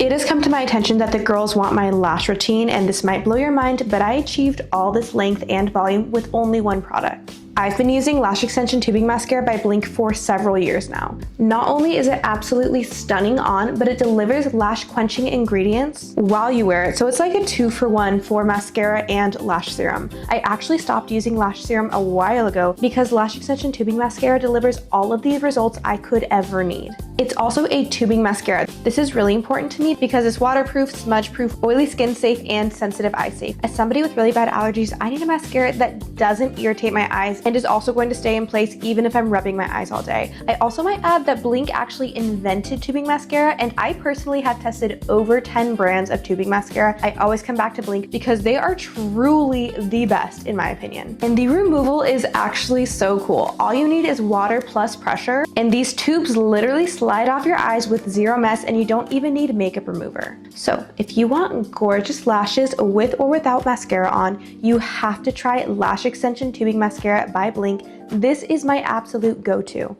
It has come to my attention that the girls want my lash routine, and this might blow your mind, but I achieved all this length and volume with only one product. I've been using Lash Extension Tubing Mascara by Blinc for several years now. Not only is it absolutely stunning on, but it delivers lash quenching ingredients while you wear it. So it's like a 2-for-1 for mascara and lash serum. I actually stopped using lash serum a while ago because Lash Extension Tubing Mascara delivers all of the results I could ever need. It's also a tubing mascara. This is really important to me because it's waterproof, smudge-proof, oily skin safe, and sensitive eye safe. As somebody with really bad allergies, I need a mascara that doesn't irritate my eyes and is also going to stay in place even if I'm rubbing my eyes all day. I also might add that Blinc actually invented tubing mascara, and I personally have tested over 10 brands of tubing mascara. I always come back to Blinc because they are truly the best in my opinion. And the removal is actually so cool. All you need is water plus pressure, and these tubes literally slide off your eyes with zero mess, and you don't even need makeup remover. So if you want gorgeous lashes with or without mascara on, you have to try Lash Extension Tubing Mascara by Blinc. This is my absolute go-to.